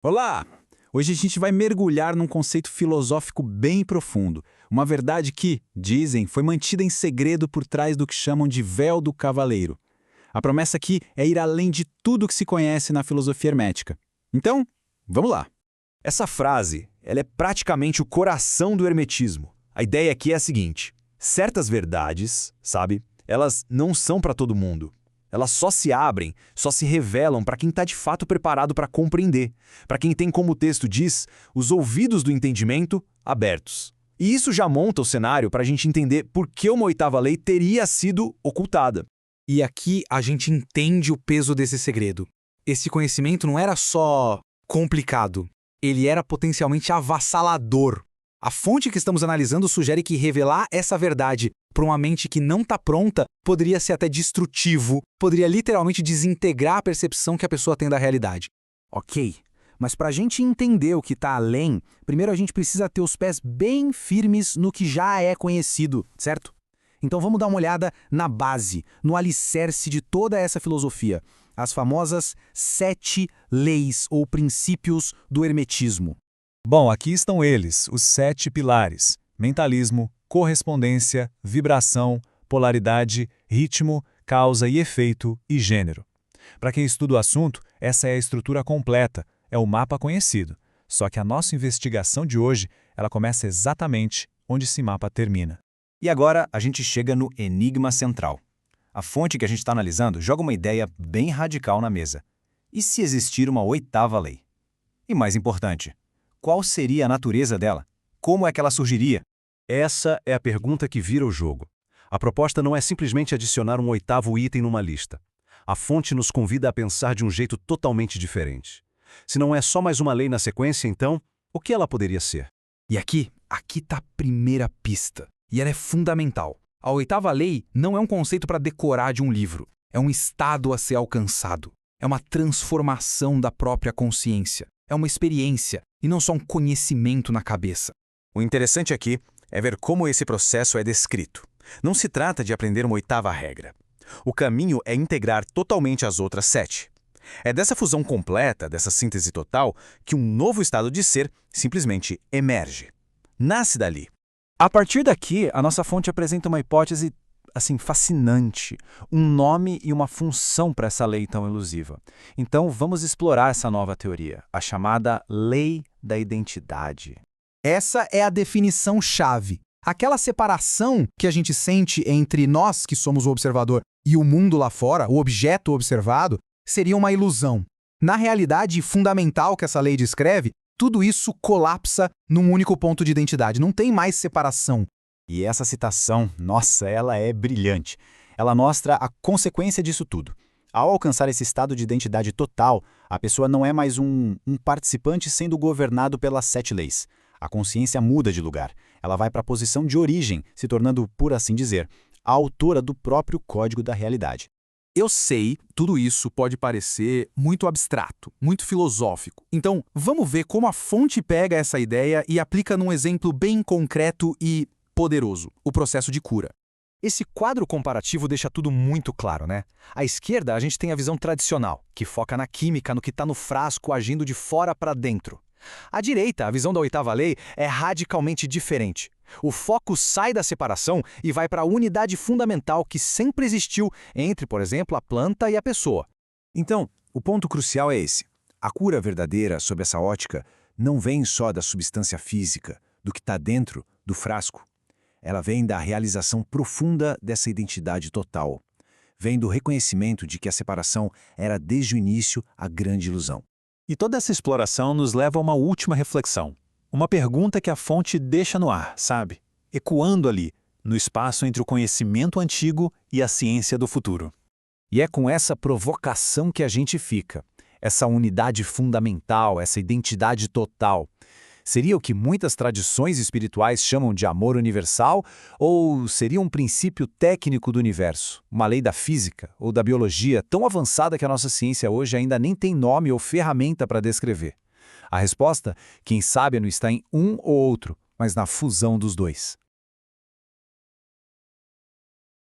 Olá! Hoje a gente vai mergulhar num conceito filosófico bem profundo, uma verdade que, dizem, foi mantida em segredo por trás do que chamam de véu do cavaleiro. A promessa aqui é ir além de tudo que se conhece na filosofia hermética. Então, vamos lá! Essa frase, ela é praticamente o coração do hermetismo. A ideia aqui é a seguinte: certas verdades, sabe, elas não são para todo mundo. Elas só se abrem, só se revelam para quem está de fato preparado para compreender, para quem tem, como o texto diz, os ouvidos do entendimento abertos. E isso já monta o cenário para a gente entender por que uma oitava lei teria sido ocultada. E aqui a gente entende o peso desse segredo. Esse conhecimento não era só complicado, ele era potencialmente avassalador. A fonte que estamos analisando sugere que revelar essa verdade para uma mente que não está pronta poderia ser até destrutivo, poderia literalmente desintegrar a percepção que a pessoa tem da realidade. Ok, mas para a gente entender o que está além, primeiro a gente precisa ter os pés bem firmes no que já é conhecido, certo? Então vamos dar uma olhada na base, no alicerce de toda essa filosofia, as famosas 7 leis ou princípios do hermetismo. Bom, aqui estão eles, os 7 pilares: mentalismo, correspondência, vibração, polaridade, ritmo, causa e efeito e gênero. Para quem estuda o assunto, essa é a estrutura completa, é o mapa conhecido. Só que a nossa investigação de hoje, ela começa exatamente onde esse mapa termina. E agora a gente chega no enigma central. A fonte que a gente está analisando joga uma ideia bem radical na mesa. E se existir uma oitava lei? E mais importante, qual seria a natureza dela? Como é que ela surgiria? Essa é a pergunta que vira o jogo. A proposta não é simplesmente adicionar um oitavo item numa lista. A fonte nos convida a pensar de um jeito totalmente diferente. Se não é só mais uma lei na sequência, então, o que ela poderia ser? E aqui está a primeira pista. E ela é fundamental. A oitava lei não é um conceito para decorar de um livro. É um estado a ser alcançado. É uma transformação da própria consciência. É uma experiência, e não só um conhecimento na cabeça. O interessante aqui é ver como esse processo é descrito. Não se trata de aprender uma oitava regra. O caminho é integrar totalmente as outras 7. É dessa fusão completa, dessa síntese total, que um novo estado de ser simplesmente emerge. Nasce dali. A partir daqui, a nossa fonte apresenta uma hipótese, fascinante, um nome e uma função para essa lei tão elusiva. Então, vamos explorar essa nova teoria, a chamada Lei da Identidade. Essa é a definição-chave. Aquela separação que a gente sente entre nós, que somos o observador, e o mundo lá fora, o objeto observado, seria uma ilusão. Na realidade fundamental que essa lei descreve, tudo isso colapsa num único ponto de identidade. Não tem mais separação. E essa citação, nossa, ela é brilhante. Ela mostra a consequência disso tudo. Ao alcançar esse estado de identidade total, a pessoa não é mais um participante sendo governado pelas 7 leis. A consciência muda de lugar. Ela vai para a posição de origem, se tornando, por assim dizer, a autora do próprio código da realidade. Eu sei, tudo isso pode parecer muito abstrato, muito filosófico. Então, vamos ver como a fonte pega essa ideia e aplica num exemplo bem concreto e poderoso, o processo de cura. Esse quadro comparativo deixa tudo muito claro, né? À esquerda, a gente tem a visão tradicional, que foca na química, no que está no frasco agindo de fora para dentro. À direita, a visão da oitava lei é radicalmente diferente. O foco sai da separação e vai para a unidade fundamental que sempre existiu entre, por exemplo, a planta e a pessoa. Então, o ponto crucial é esse. A cura verdadeira, sob essa ótica, não vem só da substância física, do que está dentro do frasco. Ela vem da realização profunda dessa identidade total. Vem do reconhecimento de que a separação era desde o início a grande ilusão. E toda essa exploração nos leva a uma última reflexão. Uma pergunta que a fonte deixa no ar, sabe? Ecoando ali, no espaço entre o conhecimento antigo e a ciência do futuro. E é com essa provocação que a gente fica. Essa unidade fundamental, essa identidade total. Seria o que muitas tradições espirituais chamam de amor universal? Ou seria um princípio técnico do universo? Uma lei da física ou da biologia tão avançada que a nossa ciência hoje ainda nem tem nome ou ferramenta para descrever? A resposta, quem sabe, não está em um ou outro, mas na fusão dos dois.